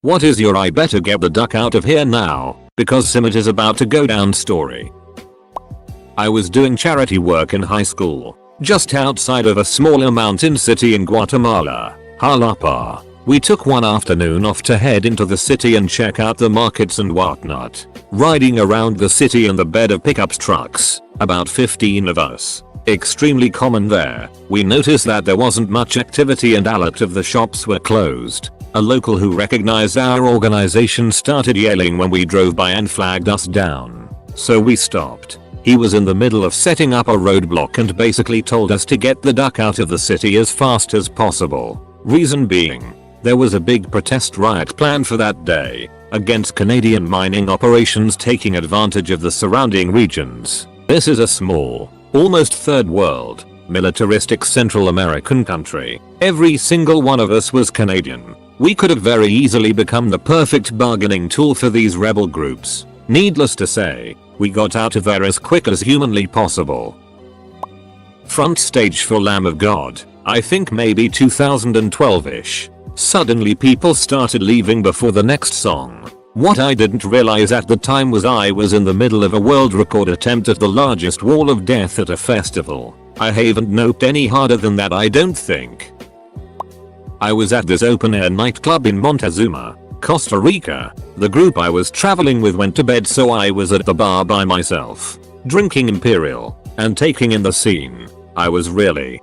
What is your I better get the duck out of here now because Simit is about to go down story? I was doing charity work in high school, just outside of a smaller mountain city in Guatemala, Jalapa. We took one afternoon off to head into the city and check out the markets and whatnot. Riding around the city in the bed of pickup trucks, about 15 of us. Extremely common there. We noticed that there wasn't much activity and a lot of the shops were closed. A local who recognized our organization started yelling when we drove by and flagged us down. So we stopped. He was in the middle of setting up a roadblock and basically told us to get the duck out of the city as fast as possible. Reason being, there was a big protest riot planned for that day against Canadian mining operations taking advantage of the surrounding regions. This is a small, almost third world, militaristic Central American country. Every single one of us was Canadian. We could have very easily become the perfect bargaining tool for these rebel groups. Needless to say, we got out of there as quick as humanly possible. Front stage for Lamb of God, I think maybe 2012ish. Suddenly people started leaving before the next song. What I didn't realize at the time was I was in the middle of a world record attempt at the largest wall of death at a festival. I haven't noped any harder than that, I don't think. I was at this open air nightclub in Montezuma, Costa Rica. The group I was traveling with went to bed, so I was at the bar by myself, drinking Imperial and taking in the scene. I was really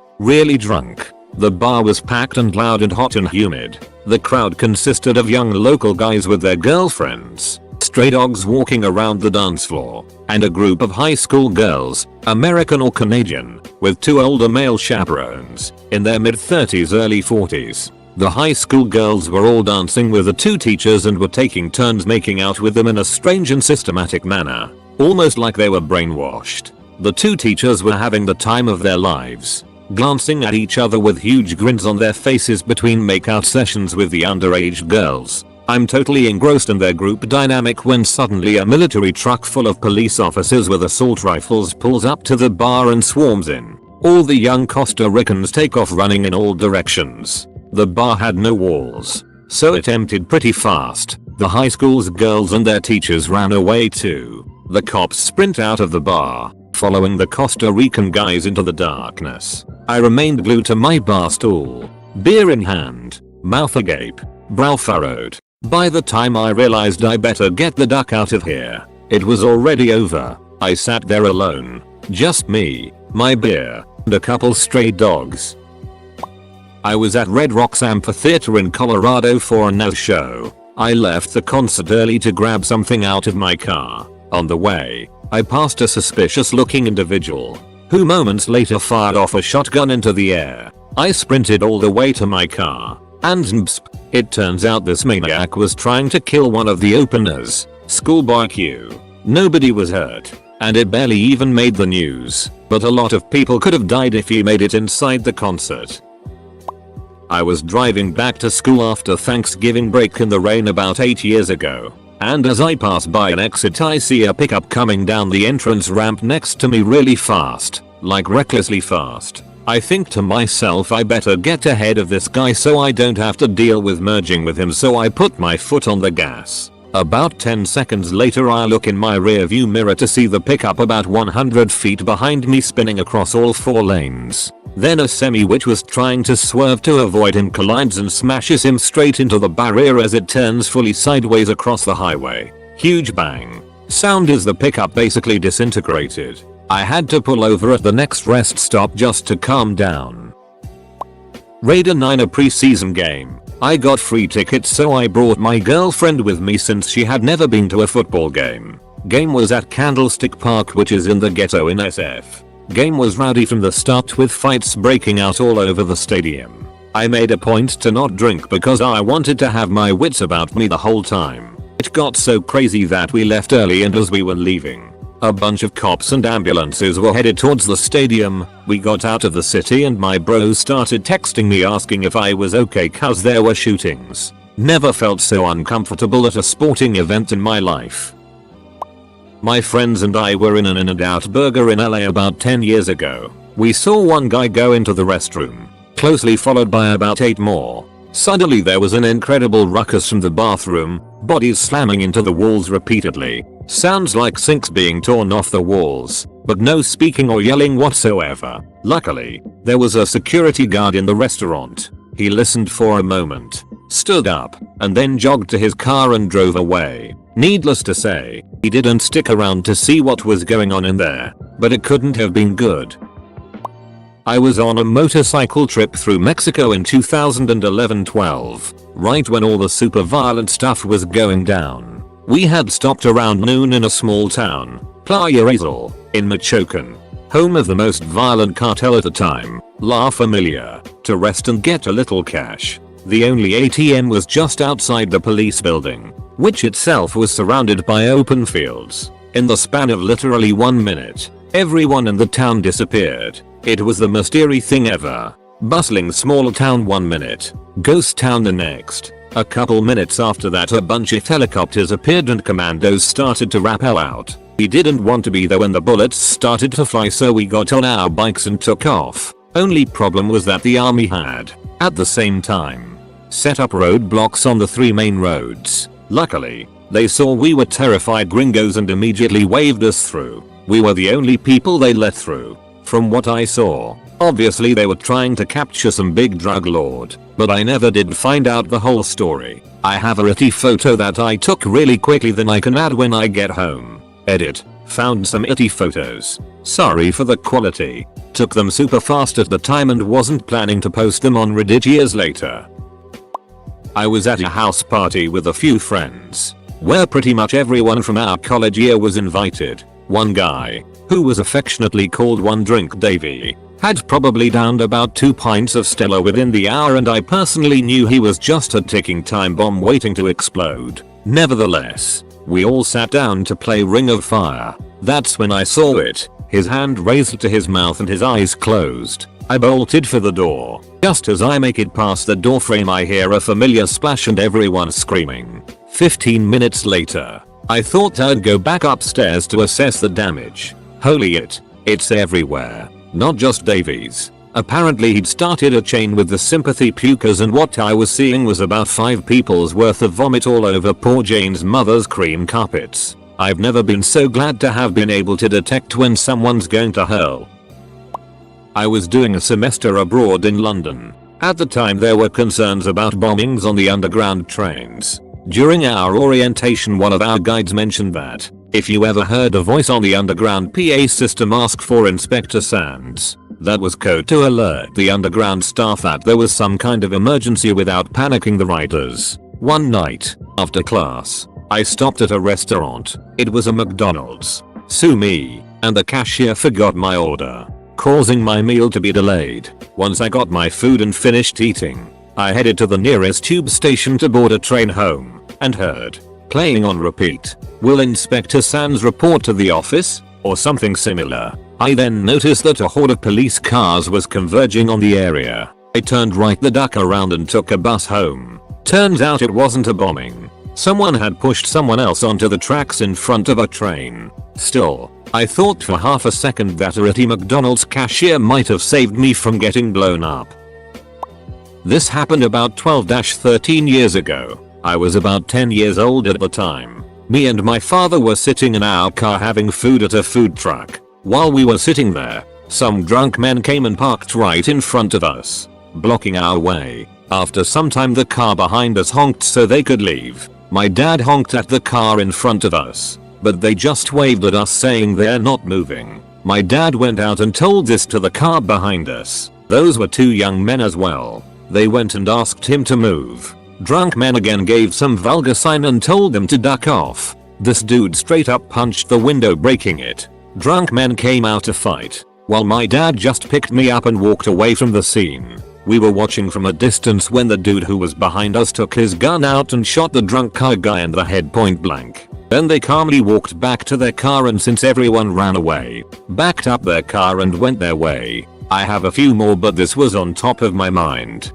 drunk. The bar was packed and loud and hot and humid. The crowd consisted of young local guys with their girlfriends, stray dogs walking around the dance floor, and a group of high school girls, American or Canadian, with two older male chaperones, in their mid-30s early 40s. The high school girls were all dancing with the two teachers and were taking turns making out with them in a strange and systematic manner, almost like they were brainwashed. The two teachers were having the time of their lives, glancing at each other with huge grins on their faces between makeout sessions with the underage girls. I'm totally engrossed in their group dynamic when suddenly a military truck full of police officers with assault rifles pulls up to the bar and swarms in. All the young Costa Ricans take off running in all directions. The bar had no walls, so it emptied pretty fast. The high school's girls and their teachers ran away too. The cops sprint out of the bar, following the Costa Rican guys into the darkness. I remained glued to my bar stool, beer in hand, mouth agape, brow furrowed. By the time I realized I better get the duck out of here, it was already over. I sat there alone, just me, my beer, and a couple stray dogs. I was at Red Rocks Amphitheater in Colorado for a NO show. I left the concert early to grab something out of my car. On the way, I passed a suspicious looking individual, who moments later fired off a shotgun into the air. I sprinted all the way to my car, and it turns out this maniac was trying to kill one of the openers, Schoolboy Q. Nobody was hurt, and it barely even made the news, but a lot of people could have died if he made it inside the concert. I was driving back to school after Thanksgiving break in the rain about 8 years ago, and as I pass by an exit I see a pickup coming down the entrance ramp next to me really fast, like recklessly fast. I think to myself I better get ahead of this guy so I don't have to deal with merging with him, so I put my foot on the gas. About 10 seconds later I look in my rear view mirror to see the pickup about 100 feet behind me spinning across all 4 lanes. Then a semi which was trying to swerve to avoid him collides and smashes him straight into the barrier as it turns fully sideways across the highway. Huge bang sound as the pickup basically disintegrated. I had to pull over at the next rest stop just to calm down. Raider 9 a preseason game. I got free tickets so I brought my girlfriend with me since she had never been to a football game. Game was at Candlestick Park, which is in the ghetto in SF. Game was rowdy from the start with fights breaking out all over the stadium. I made a point to not drink because I wanted to have my wits about me the whole time. It got so crazy that we left early, and as we were leaving, a bunch of cops and ambulances were headed towards the stadium. We got out of the city and my bros started texting me asking if I was okay cause there were shootings. Never felt so uncomfortable at a sporting event in my life. My friends and I were in an In-N-Out Burger in LA about 10 years ago. We saw one guy go into the restroom, closely followed by about 8 more. Suddenly there was an incredible ruckus from the bathroom, bodies slamming into the walls repeatedly. Sounds like sinks being torn off the walls, but no speaking or yelling whatsoever. Luckily, there was a security guard in the restaurant. He listened for a moment, stood up, and then jogged to his car and drove away. Needless to say, he didn't stick around to see what was going on in there, but it couldn't have been good. I was on a motorcycle trip through Mexico in 2011-12, right when all the super violent stuff was going down. We had stopped around noon in a small town, Playa Azul, in Michoacan, home of the most violent cartel at the time, La Familia, to rest and get a little cash. The only ATM was just outside the police building, which itself was surrounded by open fields. In the span of literally 1 minute, everyone in the town disappeared. It was the most eerie thing ever. Bustling small town 1 minute, ghost town the next. A couple minutes after that a bunch of helicopters appeared and commandos started to rappel out. We didn't want to be there when the bullets started to fly, so we got on our bikes and took off. Only problem was that the army had, at the same time, set up roadblocks on the 3 main roads. Luckily, they saw we were terrified gringos and immediately waved us through. We were the only people they let through. From what I saw, obviously they were trying to capture some big drug lord, but I never did find out the whole story. I have a pretty photo that I took really quickly that I can add when I get home. Edit. Found some itty photos. Sorry for the quality. Took them super fast at the time and wasn't planning to post them on Reddit years later. I was at a house party with a few friends, where pretty much everyone from our college year was invited. One guy, who was affectionately called One Drink Davey, had probably downed about 2 pints of Stella within the hour, and I personally knew he was just a ticking time bomb waiting to explode. Nevertheless, we all sat down to play Ring of Fire. That's when I saw it, his hand raised to his mouth and his eyes closed. I bolted for the door. Just as I make it past the doorframe I hear a familiar splash and everyone screaming. 15 minutes later, I thought I'd go back upstairs to assess the damage. Holy it's everywhere. Not just Davies. Apparently he'd started a chain with the sympathy pukers, and what I was seeing was about 5 people's worth of vomit all over poor Jane's mother's cream carpets. I've never been so glad to have been able to detect when someone's going to hurl. I was doing a semester abroad in London. At the time there were concerns about bombings on the underground trains. During our orientation one of our guides mentioned that, if you ever heard a voice on the underground PA system, ask for Inspector Sands. That was code to alert the underground staff that there was some kind of emergency without panicking the riders. One night, after class, I stopped at a restaurant. It was a McDonald's. Sue me, and the cashier forgot my order, causing my meal to be delayed. Once I got my food and finished eating, I headed to the nearest tube station to board a train home, and heard, playing on repeat, "Will Inspector Sands report to the office?" or something similar. I then noticed that a horde of police cars was converging on the area. I turned right the duck around and took a bus home. Turns out it wasn't a bombing. Someone had pushed someone else onto the tracks in front of a train. Still, I thought for half a second that a ratty McDonald's cashier might have saved me from getting blown up. This happened about 12-13 years ago. I was about 10 years old at the time. Me and my father were sitting in our car having food at a food truck. While we were sitting there, some drunk men came and parked right in front of us, blocking our way. After some time the car behind us honked so they could leave. My dad honked at the car in front of us, but they just waved at us saying they're not moving. My dad went out and told this to the car behind us. Those were 2 young men as well. They went and asked him to move. Drunk men again gave some vulgar sign and told them to duck off. This dude straight up punched the window, breaking it. Drunk men came out to fight, while my dad just picked me up and walked away from the scene. We were watching from a distance when the dude who was behind us took his gun out and shot the drunk car guy in the head point blank. Then they calmly walked back to their car, and since everyone ran away, backed up their car and went their way. I have a few more, but this was on top of my mind.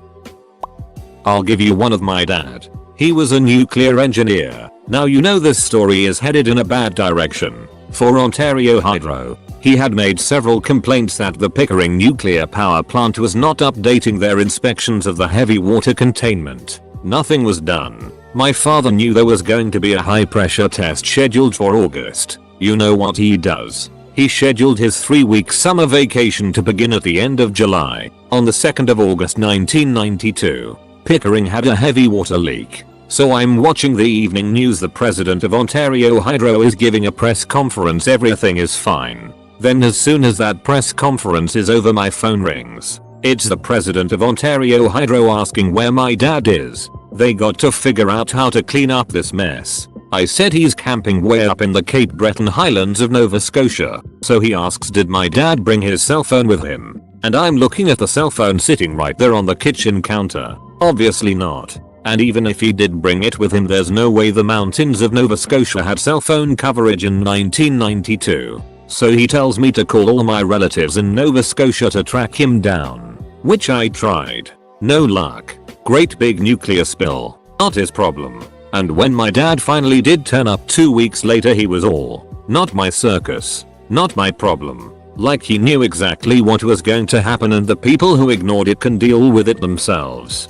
I'll give you one of my dad. He was a nuclear engineer. Now you know this story is headed in a bad direction. for Ontario Hydro. He had made several complaints that the Pickering nuclear power plant was not updating their inspections of the heavy water containment. Nothing was done. My father knew there was going to be a high pressure test scheduled for August. You know what he does? He scheduled his 3-week summer vacation to begin at the end of July. On the 2nd of August 1992, Pickering had a heavy water leak. So I'm watching the evening news. The president of Ontario Hydro is giving a press conference. Everything is fine. Then as soon as that press conference is over, my phone rings. It's the president of Ontario Hydro asking where my dad is. They got to figure out how to clean up this mess. I said he's camping way up in the Cape Breton Highlands of Nova Scotia. So he asks, did my dad bring his cell phone with him? And I'm looking at the cell phone sitting right there on the kitchen counter. Obviously not. And even if he did bring it with him, there's no way the mountains of Nova Scotia had cell phone coverage in 1992. So he tells me to call all my relatives in Nova Scotia to track him down. Which I tried. No luck. Great big nuclear spill. Not his problem. And when my dad finally did turn up 2 weeks later, he was all, not my circus. Not my problem. Like he knew exactly what was going to happen, and the people who ignored it can deal with it themselves.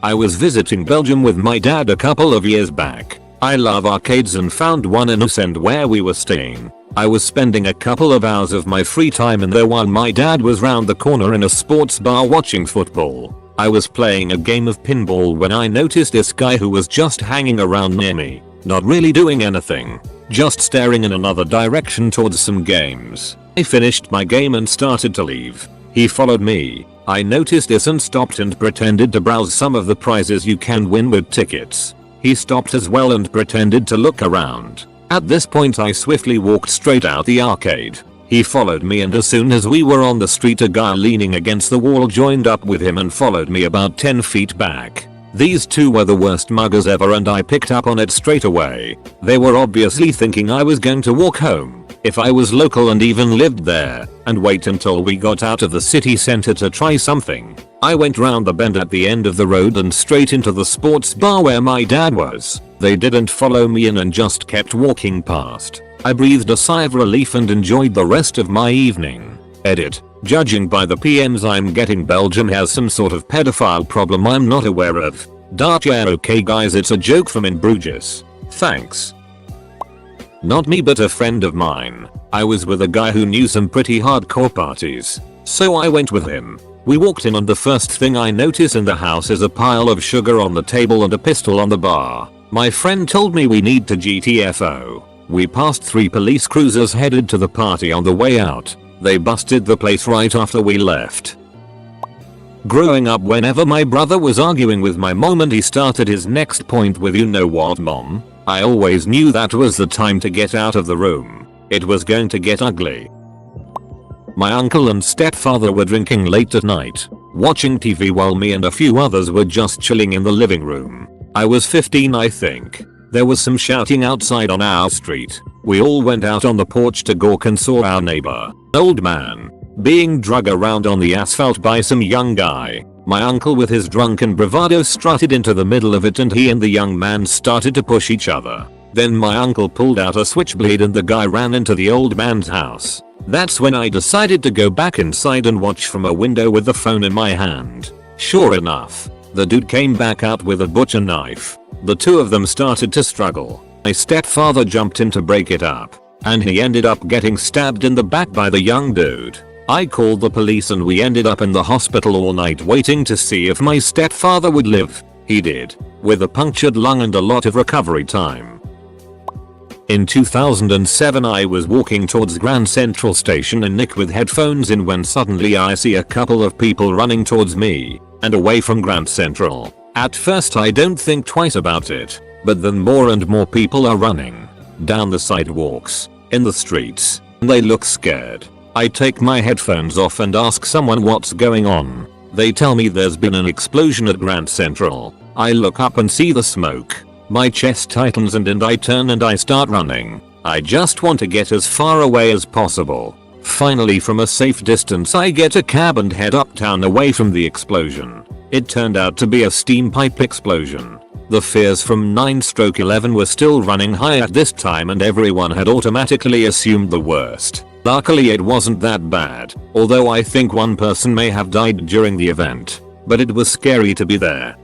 I was visiting Belgium with my dad a couple of years back. I love arcades and found one in Ousend where we were staying. I was spending a couple of hours of my free time in there while my dad was round the corner in a sports bar watching football. I was playing a game of pinball when I noticed this guy who was just hanging around near me, not really doing anything, just staring in another direction towards some games. I finished my game and started to leave. He followed me. I noticed this and stopped and pretended to browse some of the prizes you can win with tickets. He stopped as well and pretended to look around. At this point I swiftly walked straight out the arcade. He followed me, and as soon as we were on the street, a guy leaning against the wall joined up with him and followed me about 10 feet back. These two were the worst muggers ever, and I picked up on it straight away. They were obviously thinking I was going to walk home, if I was local and even lived there, and wait until we got out of the city center to try something. I went round the bend at the end of the road and straight into the sports bar where my dad was. They didn't follow me in and just kept walking past. I breathed a sigh of relief and enjoyed the rest of my evening. Edit. Judging by the PMs I'm getting, Belgium has some sort of pedophile problem I'm not aware of. Yeah, okay guys, it's a joke from in Bruges. Thanks. Not me, but a friend of mine. I was with a guy who knew some pretty hardcore parties, so I went with him. We walked in and the first thing I notice in the house is a pile of sugar on the table and a pistol on the bar. My friend told me we need to GTFO. We passed 3 police cruisers headed to the party. On the way out, they busted the place right after we left. Growing up, whenever my brother was arguing with my mom and he started his next point with "you know what, mom," I always knew that was the time to get out of the room. It was going to get ugly. My uncle and stepfather were drinking late at night, watching TV while me and a few others were just chilling in the living room. I was 15, I think. There was some shouting outside on our street. We all went out on the porch to gawk and saw our neighbor, old man, being dragged around on the asphalt by some young guy. My uncle with his drunken bravado strutted into the middle of it and he and the young man started to push each other. Then my uncle pulled out a switchblade and the guy ran into the old man's house. That's when I decided to go back inside and watch from a window with the phone in my hand. Sure enough, the dude came back out with a butcher knife. The two of them started to struggle. My stepfather jumped in to break it up, and he ended up getting stabbed in the back by the young dude. I called the police and we ended up in the hospital all night waiting to see if my stepfather would live. He did, with a punctured lung and a lot of recovery time. In 2007 I was walking towards Grand Central Station in Nick with headphones in when suddenly I see a couple of people running towards me and away from Grand Central. At first I don't think twice about it, but then more and more people are running down the sidewalks, in the streets, and they look scared. I take my headphones off and ask someone what's going on. They tell me there's been an explosion at Grand Central. I look up and see the smoke. My chest tightens and I turn and I start running. I just want to get as far away as possible. Finally, from a safe distance I get a cab and head uptown away from the explosion. It turned out to be a steam pipe explosion. The fears from 9/11 were still running high at this time and everyone had automatically assumed the worst. Luckily it wasn't that bad, although I think one person may have died during the event. But it was scary to be there.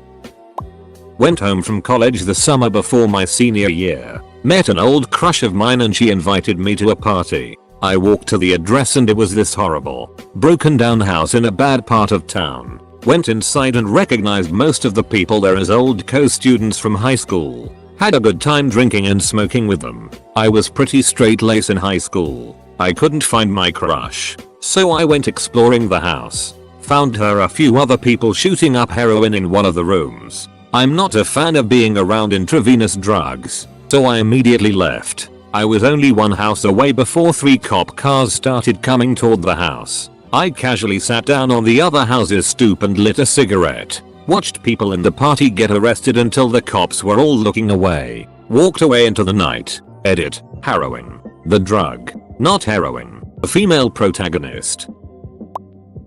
Went home from college the summer before my senior year. Met an old crush of mine and she invited me to a party. I walked to the address and it was this horrible, broken down house in a bad part of town. Went inside and recognized most of the people there as old co-students from high school. Had a good time drinking and smoking with them. I was pretty straight lace in high school. I couldn't find my crush, so I went exploring the house. Found her a few other people shooting up heroin in one of the rooms. I'm not a fan of being around intravenous drugs, so I immediately left. I was only one house away before 3 cop cars started coming toward the house. I casually sat down on the other house's stoop and lit a cigarette. Watched people in the party get arrested until the cops were all looking away. Walked away into the night. Edit. Heroin. The drug. Not heroin. A female protagonist.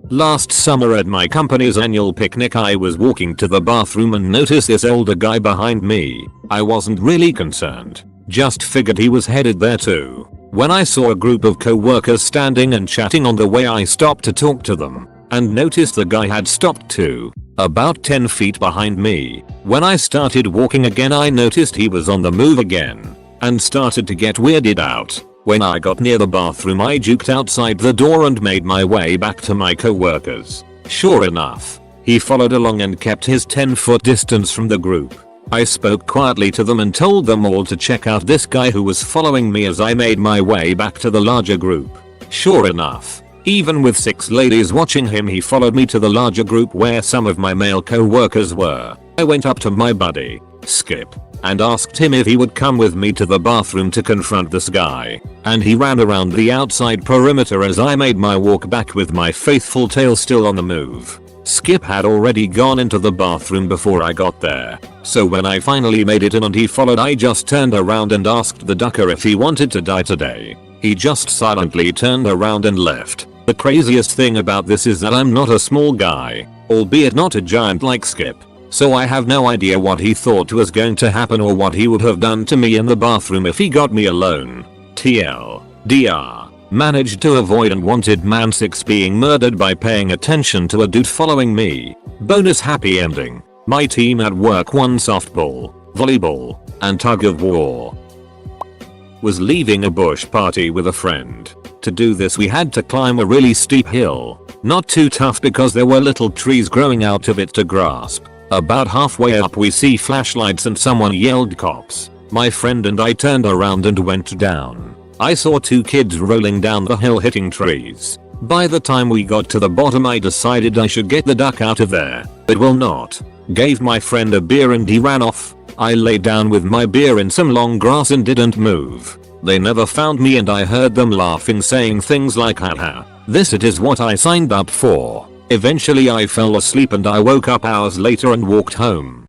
Last summer at my company's annual picnic I was walking to the bathroom and noticed this older guy behind me. I wasn't really concerned. Just figured he was headed there too. When I saw a group of co-workers standing and chatting on the way I stopped to talk to them. And noticed the guy had stopped too. About 10 feet behind me. When I started walking again I noticed he was on the move again. And started to get weirded out. When I got near the bathroom I juked outside the door and made my way back to my co-workers. Sure enough, he followed along and kept his 10-foot distance from the group. I spoke quietly to them and told them all to check out this guy who was following me as I made my way back to the larger group. Sure enough, even with 6 ladies watching him he followed me to the larger group where some of my male co-workers were. I went up to my buddy, Skip, and asked him if he would come with me to the bathroom to confront this guy, and he ran around the outside perimeter as I made my walk back with my faithful tail still on the move. Skip had already gone into the bathroom before I got there, so when I finally made it in and he followed I just turned around and asked the ducker if he wanted to die today. He just silently turned around and left. The craziest thing about this is that I'm not a small guy, albeit not a giant like Skip. So I have no idea what he thought was going to happen or what he would have done to me in the bathroom if he got me alone. TLDR. Managed to avoid unwanted man 6 being murdered by paying attention to a dude following me. Bonus happy ending. My team at work won softball, volleyball, and tug of war. Was leaving a bush party with a friend. To do this we had to climb a really steep hill. Not too tough because there were little trees growing out of it to grasp. About halfway up we see flashlights and someone yelled cops. My friend and I turned around and went down. I saw 2 kids rolling down the hill hitting trees. By the time we got to the bottom I decided I should get the duck out of there, but will not. Gave my friend a beer and he ran off. I lay down with my beer in some long grass and didn't move. They never found me and I heard them laughing saying things like haha, it is what I signed up for. Eventually I fell asleep and I woke up hours later and walked home.